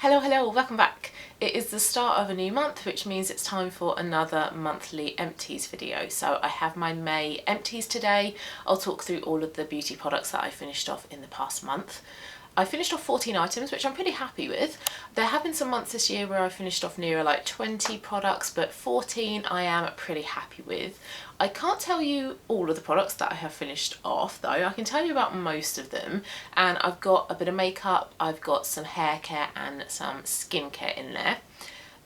Hello, welcome back. It is the start of a new month, which means it's time for another monthly empties video. So I have my May empties today. I'll talk through all of the beauty products that I finished off in the past month. I finished off 14 items, which I'm pretty happy with. There have been some months this year where I finished off nearer like 20 products, but 14 I am pretty happy with. I can't tell you all of the products that I have finished off though. I can tell you about most of them, and I've got a bit of makeup, I've got some hair care and some skincare in there.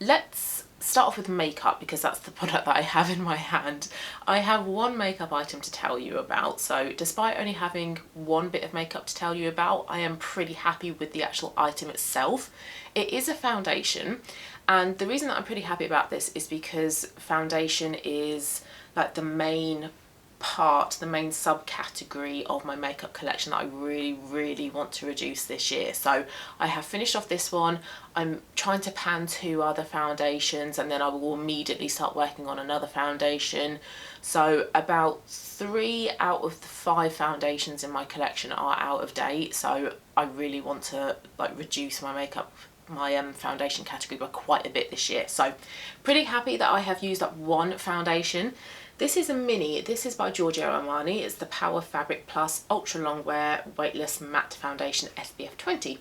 Let's start off with makeup because that's the product that I have in my hand. I have one makeup item to tell you about, so despite only having one bit of makeup to tell you about, I am pretty happy with the actual item itself. It is a foundation, and the reason that I'm pretty happy about this is because foundation is like the main part, the main subcategory of my makeup collection that I really want to reduce this year. So I have finished off this one. I'm trying to pan 2 other foundations, and then I will immediately start working on another foundation. So about 3 out of the 5 foundations in my collection are out of date, so I really want to like reduce my makeup, my foundation category by quite a bit this year. So pretty happy that I have used up one foundation. This is a mini. This is by Giorgio Armani. It's the Power Fabric Plus Ultra Long Wear Weightless Matte Foundation SPF 20.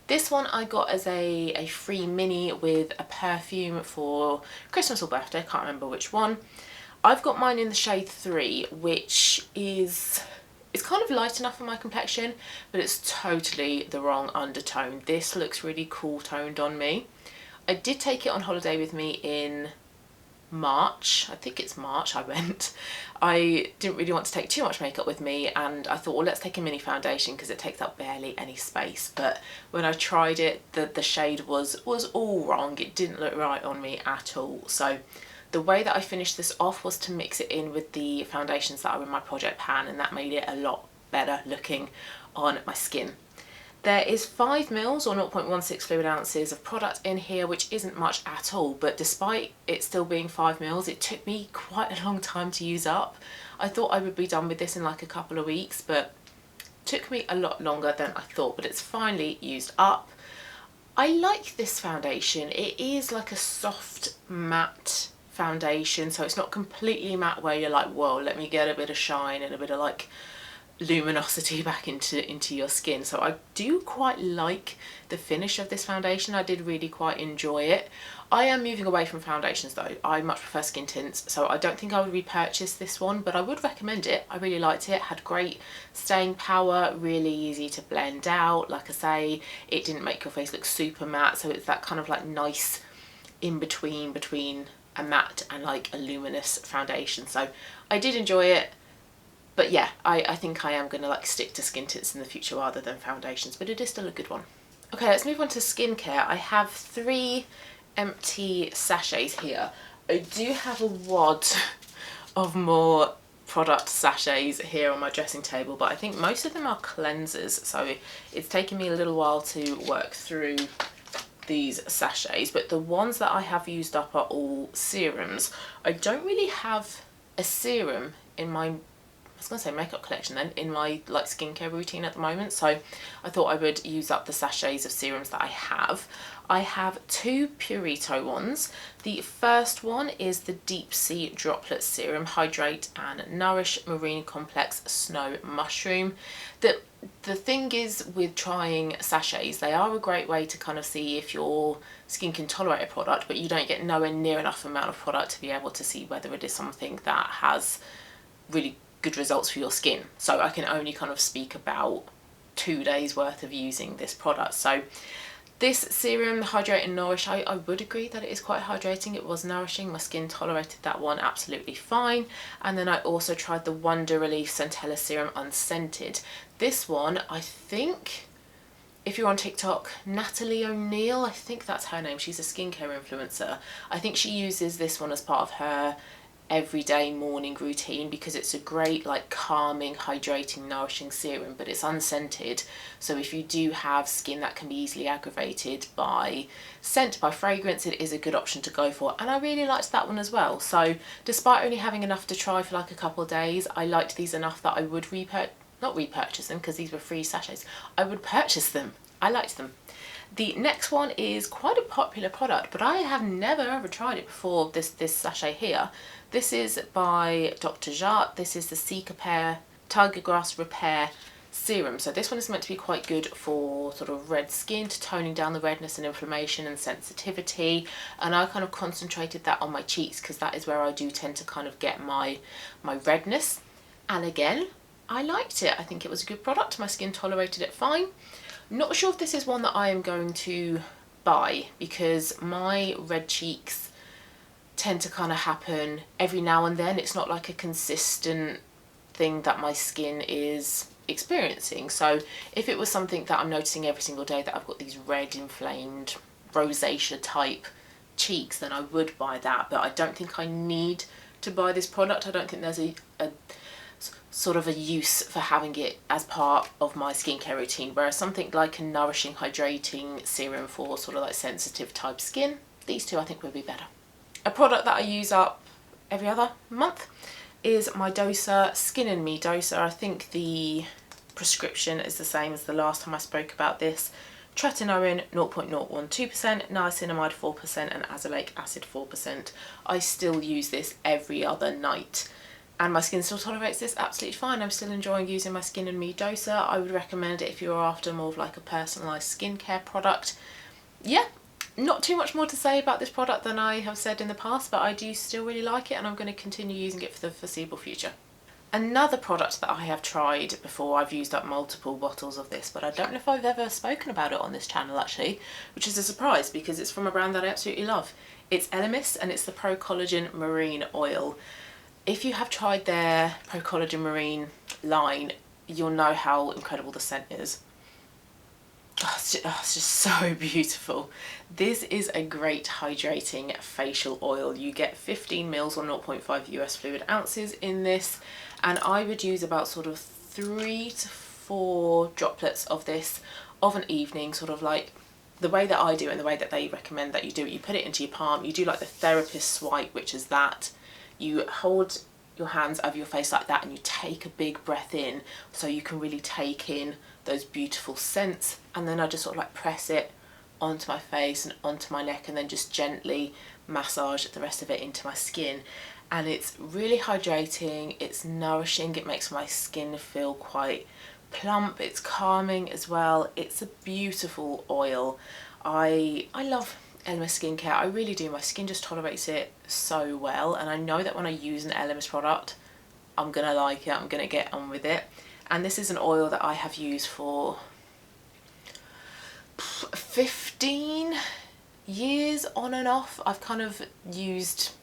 This one I got as a free mini with a perfume for Christmas or birthday, I can't remember which one. I've got mine in the shade 3, which is, it's kind of light enough for my complexion, but it's totally the wrong undertone. This looks really cool toned on me. I did take it on holiday with me in March, I think it's March I went. I didn't really want to take too much makeup with me, and I thought, well, let's take a mini foundation because it takes up barely any space. But when I tried it, the shade was all wrong. It didn't look right on me at all. So the way that I finished this off was to mix it in with the foundations that are in my project pan, and that made it a lot better looking on my skin. There is 5 mils or 0.16 fluid ounces of product in here, which isn't much at all, but despite it still being 5 mils, it took me quite a long time to use up. I thought I would be done with this in like a couple of weeks, but it took me a lot longer than I thought, but it's finally used up. I like this foundation. It is like a soft matte foundation, so it's not completely matte where you're like, whoa, let me get a bit of shine and a bit of like luminosity back into your skin. So I do quite like the finish of this foundation. I did really quite enjoy it. I am moving away from foundations though. I much prefer skin tints, so I don't think I would repurchase this one, but I would recommend it. I really liked it. It had great staying power, really easy to blend out. Like I say, it didn't make your face look super matte, so it's that kind of like nice in between a matte and like a luminous foundation. So I did enjoy it. But yeah, I think I am going to like stick to skin tints in the future rather than foundations, but it is still a good one. Okay, let's move on to skincare. I have 3 empty sachets here. I do have a wad of more product sachets here on my dressing table, but I think most of them are cleansers, so it's taken me a little while to work through these sachets, but the ones that I have used up are all serums. I don't really have a serum in my, I was going to say makeup collection then, in my like skincare routine at the moment, so I thought I would use up the sachets of serums that I have. I have 2 Purito ones. The first one is the Deep Sea Droplet Serum Hydrate and Nourish Marine Complex Snow Mushroom. The thing is with trying sachets, they are a great way to kind of see if your skin can tolerate a product, but you don't get nowhere near enough amount of product to be able to see whether it is something that has really good results for your skin. So I can only kind of speak about 2 days worth of using this product. So this serum, Hydrate and Nourish, I would agree that it is quite hydrating. It was nourishing. My skin tolerated that one absolutely fine. And then I also tried the Wonder Relief Centella Serum Unscented. This one, I think, if you're on TikTok, Natalie O'Neill, I think that's her name. She's a skincare influencer. I think she uses this one as part of her everyday morning routine because it's a great like calming, hydrating, nourishing serum, but it's unscented, so if you do have skin that can be easily aggravated by scent, by fragrance, it is a good option to go for, and I really liked that one as well. So despite only having enough to try for like a couple of days, I liked these enough that I would not repurchase them because these were free sachets. I would purchase them. I liked them. The next one is quite a popular product, but I have never ever tried it before, this sachet here. This is by Dr. Jart. This is the Haircare Tiger Grass Repair Serum. So this one is meant to be quite good for sort of red skin, to toning down the redness and inflammation and sensitivity. And I kind of concentrated that on my cheeks because that is where I do tend to kind of get my redness. And again, I liked it. I think it was a good product. My skin tolerated it fine. Not sure if this is one that I am going to buy because my red cheeks tend to kind of happen every now and then. It's not like a consistent thing that my skin is experiencing. So if it was something that I'm noticing every single day, that I've got these red inflamed rosacea type cheeks, then I would buy that. But I don't think I need to buy this product. I don't think there's a sort of a use for having it as part of my skincare routine, whereas something like a nourishing hydrating serum for sort of like sensitive type skin, these two I think would be better. A product that I use up every other month is my doser, Skin and Me doser. I think the prescription is the same as the last time I spoke about this. Tretinoin 0.012%, niacinamide 4% and azelaic acid 4%. I still use this every other night. And my skin still tolerates this absolutely fine. I'm still enjoying using my Skin and Me doser. I would recommend it if you're after more of like a personalised skincare product. Yeah, not too much more to say about this product than I have said in the past, but I do still really like it and I'm going to continue using it for the foreseeable future. Another product that I have tried before, I've used up multiple bottles of this, but I don't know if I've ever spoken about it on this channel actually, which is a surprise because it's from a brand that I absolutely love. It's Empties and it's the Pro Collagen Marine Oil. If you have tried their Pro Collagen Marine line, you'll know how incredible the scent is. Oh, it's just so beautiful. This is a great hydrating facial oil. You get 15 mils or 0.5 US fluid ounces in this, and I would use about sort of 3 to 4 droplets of this of an evening, sort of like the way that I do and the way that they recommend that you do it. You put it into your palm, you do like the therapist swipe, which is that. You hold your hands over your face like that and you take a big breath in so you can really take in those beautiful scents, and then I just sort of like press it onto my face and onto my neck and then just gently massage the rest of it into my skin. And it's really hydrating, it's nourishing, it makes my skin feel quite plump, it's calming as well. It's a beautiful oil. I love Elemis skincare, I really do. My skin just tolerates it so well, and I know that when I use an Elemis product I'm gonna like it, I'm gonna get on with it. And this is an oil that I have used for 15 years on and off. I've kind of used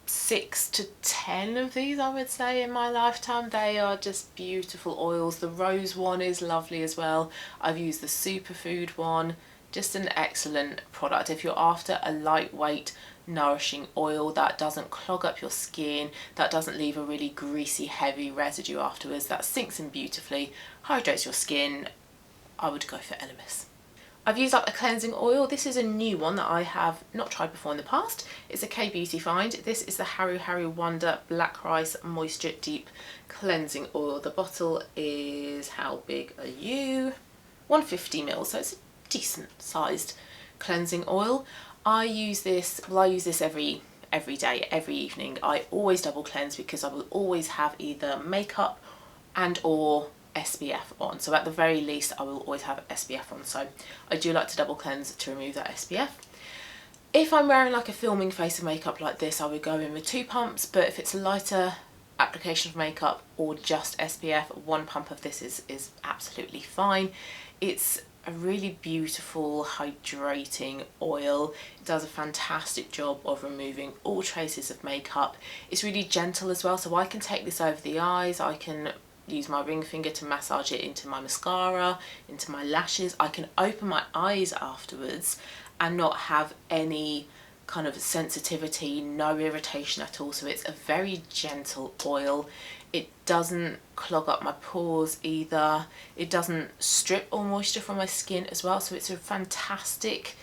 6 to 10 of these, I would say, in my lifetime. They are just beautiful oils. The rose one is lovely as well. I've used the superfood one. Just an excellent product if you're after a lightweight nourishing oil that doesn't clog up your skin, that doesn't leave a really greasy heavy residue afterwards, that sinks in beautifully, hydrates your skin. I would go for Elemis. I've used up a cleansing oil. This is a new one that I have not tried before in the past. It's a K-Beauty find. This is the Haru Wonder Black Rice Moisture Deep Cleansing Oil. The bottle is, how big are you? 150 ml, so it's a decent sized cleansing oil. I use this every day, every evening. I always double cleanse because I will always have either makeup and or SPF on. So at the very least I will always have SPF on. So I do like to double cleanse to remove that SPF. If I'm wearing like a filming face of makeup like this, I would go in with 2 pumps, but if it's a lighter application of makeup or just SPF, 1 pump of this is absolutely fine. It's a really beautiful hydrating oil. It does a fantastic job of removing all traces of makeup. It's really gentle as well, so I can take this over the eyes, I can use my ring finger to massage it into my mascara, into my lashes. I can open my eyes afterwards and not have any kind of sensitivity, no irritation at all. So it's a very gentle oil. It doesn't clog up my pores either. It doesn't strip all moisture from my skin as well. So it's a fantastic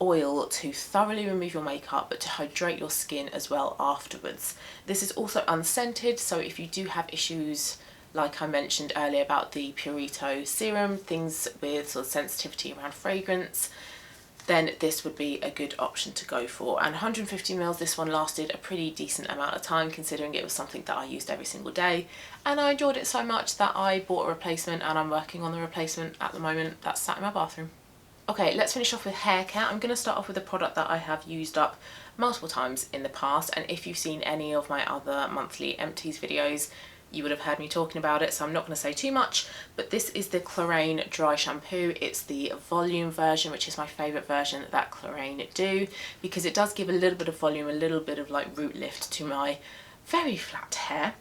oil to thoroughly remove your makeup but to hydrate your skin as well afterwards. This is also unscented, so if you do have issues like I mentioned earlier about the Purito serum, things with sort of sensitivity around fragrance, then this would be a good option to go for. And 150 mils, this one lasted a pretty decent amount of time considering it was something that I used every single day, and I enjoyed it so much that I bought a replacement, and I'm working on the replacement at the moment. That's sat in my bathroom. Okay, let's finish off with Haircare. I'm going to start off with a product that I have used up multiple times in the past, and if you've seen any of my other monthly empties videos, you would have heard me talking about it, so I'm not going to say too much, but this is the Clarins dry shampoo. It's the volume version, which is my favourite version that Clarins do, because it does give a little bit of volume, a little bit of like root lift to my very flat hair.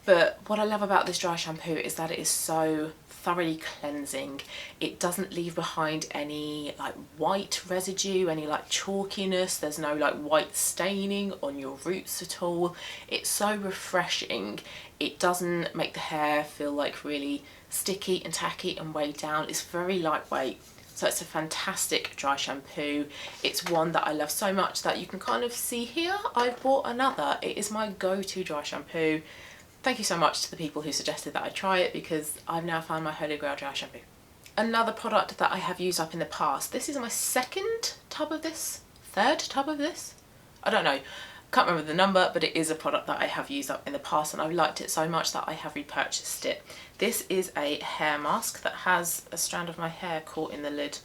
But what I love about this dry shampoo is that it is so thoroughly cleansing. It doesn't leave behind any like white residue, any like chalkiness. There's no like white staining on your roots at all. It's so refreshing. It doesn't make the hair feel like really sticky and tacky and weighed down. It's very lightweight. So it's a fantastic dry shampoo. It's one that I love so much that you can kind of see here. I've bought another. It is my go-to dry shampoo. Thank you so much to the people who suggested that I try it, because I've now found my holy grail dry shampoo. Another product that I have used up in the past. This is my second tub of this, third tub of this. I don't know, can't remember the number, but it is a product that I have used up in the past, and I've liked it so much that I have repurchased it. This is a hair mask that has a strand of my hair caught in the lid.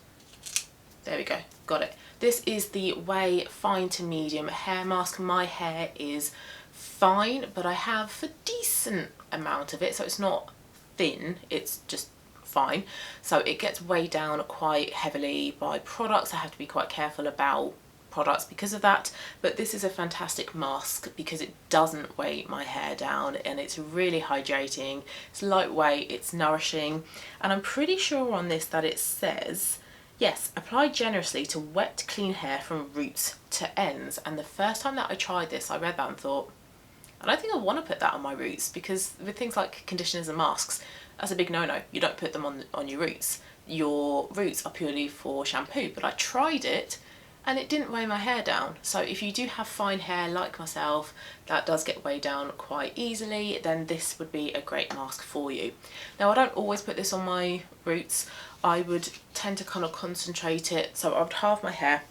There we go, got it. This is the Way Fine to Medium hair mask. My hair is fine, but I have a decent amount of it, so it's not thin, it's just fine. So it gets weighed down quite heavily by products. I have to be quite careful about products because of that, but this is a fantastic mask because it doesn't weigh my hair down, and it's really hydrating, it's lightweight, it's nourishing, and I'm pretty sure on this that it says, yes, apply generously to wet clean hair from roots to ends. And the first time that I tried this, I read that and thought, I don't think I want to put that on my roots, because with things like conditioners and masks, that's a big no-no. You don't put them on your roots. Your roots are purely for shampoo. But I tried it and it didn't weigh my hair down. So if you do have fine hair like myself that does get weighed down quite easily, then this would be a great mask for you. Now, I don't always put this on my roots. I would tend to kind of concentrate it, so I would halve my hair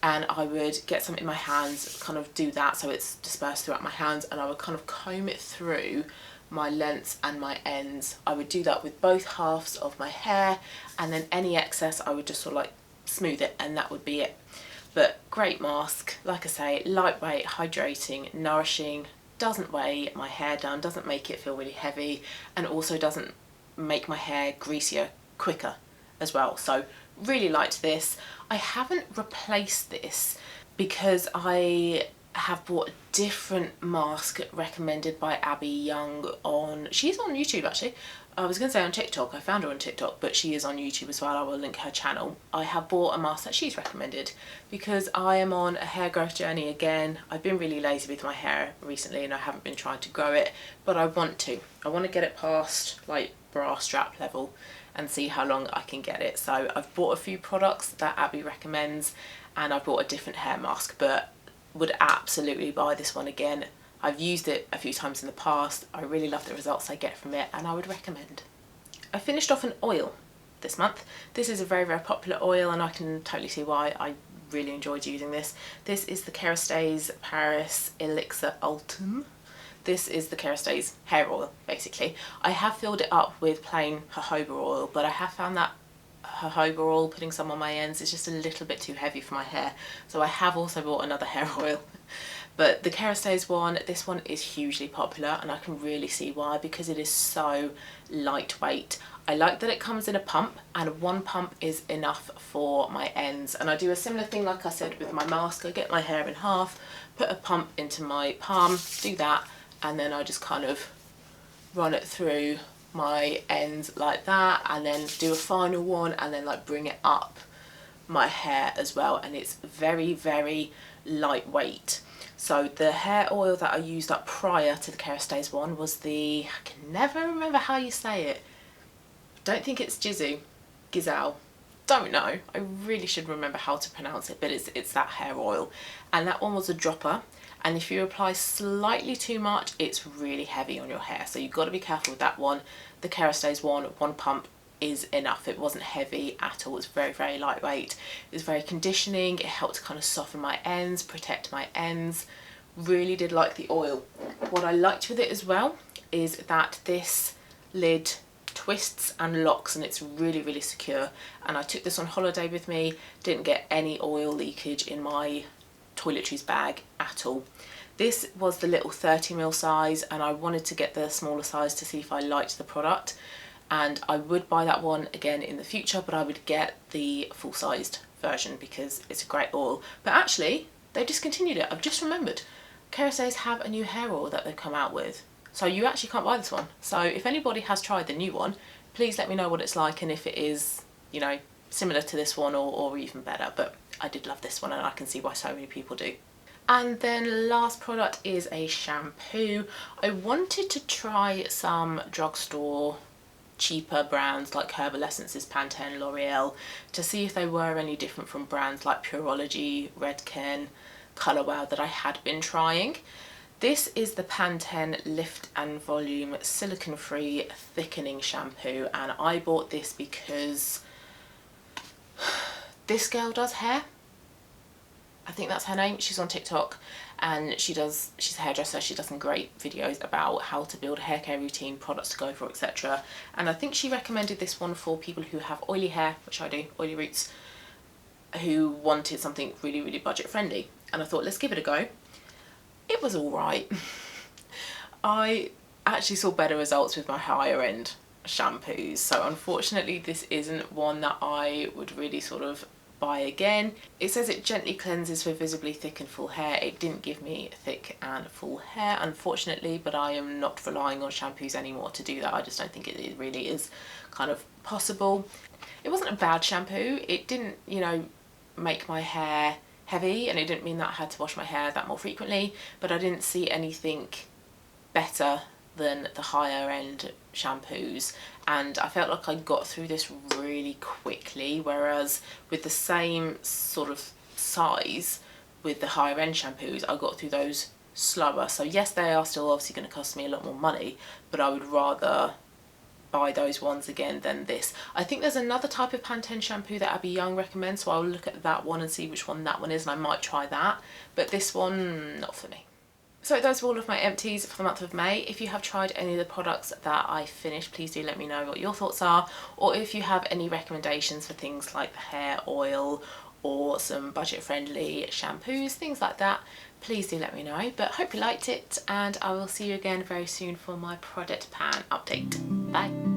and I would get some in my hands, kind of do that so it's dispersed throughout my hands, and I would kind of comb it through my lengths and my ends. I would do that with both halves of my hair, and then any excess I would just sort of like smooth it, and that would be it. But great mask, like I say, lightweight, hydrating, nourishing, doesn't weigh my hair down, doesn't make it feel really heavy, and also doesn't make my hair greasier quicker as well. So really liked this. I haven't replaced this because I have bought a different mask recommended by Abby Young she's on YouTube actually. I was going to say on TikTok, I found her on TikTok, but she is on YouTube as well. I will link her channel. I have bought a mask that she's recommended because I am on a hair growth journey again. I've been really lazy with my hair recently and I haven't been trying to grow it, but I want to. I want to get it past like bra strap level and see how long I can get it. So I've bought a few products that Abby recommends, and I've bought a different hair mask, but would absolutely buy this one again. I've used it a few times in the past. I really love the results I get from it, and I would recommend. I finished off an oil this month. This is a very, very popular oil, and I can totally see why. I really enjoyed using this. This is the Kerastase Paris Elixir Ultime. This is the Kerastase hair oil, basically. I have filled it up with plain jojoba oil, but I have found that jojoba oil, putting some on my ends, is just a little bit too heavy for my hair. So I have also bought another hair oil. But the Kerastase one, this one is hugely popular, and I can really see why, because it is so lightweight. I like that it comes in a pump, and one pump is enough for my ends. And I do a similar thing like I said with my mask. I get my hair in half, put a pump into my palm, do that, and then I just kind of run it through my ends like that, and then do a final one, and then like bring it up my hair as well. And it's very, very lightweight. So the hair oil that I used up prior to the Kerastase one was the, I can never remember how you say it. Don't think it's Gizal. Don't know. I really should remember how to pronounce it, but it's that hair oil. And that one was a dropper, and if you apply slightly too much, it's really heavy on your hair, so you've got to be careful with that one. The Kerastase one pump is enough. It wasn't heavy at all. It's very, very lightweight. It was very conditioning. It helped to kind of soften my ends, protect my ends. Really did like the oil. What I liked with it as well is that this lid twists and locks, and it's really, really secure. And I took this on holiday with me, didn't get any oil leakage in my toiletries bag at all. This was the little 30ml size, and I wanted to get the smaller size to see if I liked the product, and I would buy that one again in the future, but I would get the full-sized version because it's a great oil. But actually they discontinued it. I've just remembered Kerastase have a new hair oil that they've come out with, so you actually can't buy this one. So if anybody has tried the new one, please let me know what it's like, and if it is, you know, similar to this one or even better. But I did love this one, and I can see why so many people do. And then last product is a shampoo. I wanted to try some drugstore cheaper brands like Herbal Essences, Pantene, L'Oreal, to see if they were any different from brands like Pureology, Redken, Colour Wow that I had been trying. This is the Pantene Lift and Volume Silicone Free Thickening Shampoo, and I bought this because this girl does hair. I think that's her name. She's on TikTok, and she's a hairdresser. She does some great videos about how to build a hair care routine, products to go for, etc. And I think she recommended this one for people who have oily hair, which I do, oily roots, who wanted something really, really budget friendly. And I thought, let's give it a go. It was all right. I actually saw better results with my higher end shampoos, so unfortunately this isn't one that I would really sort of buy again. It says it gently cleanses for visibly thick and full hair. It didn't give me thick and full hair, unfortunately, but I am not relying on shampoos anymore to do that. I just don't think it really is kind of possible. It wasn't a bad shampoo. It didn't, you know, make my hair heavy, and it didn't mean that I had to wash my hair that more frequently, but I didn't see anything better than the higher end shampoos, and I felt like I got through this really quickly, whereas with the same sort of size with the higher end shampoos, I got through those slower. So yes, they are still obviously going to cost me a lot more money, but I would rather buy those ones again than this. I think there's another type of Pantene shampoo that Abby Young recommends, so I'll look at that one and see which one that one is, and I might try that, but this one, not for me. So those are all of my empties for the month of May. If you have tried any of the products that I finished, please do let me know what your thoughts are, or if you have any recommendations for things like the hair oil or some budget friendly shampoos, things like that, please do let me know. But hope you liked it, and I will see you again very soon for my product pan update. Bye.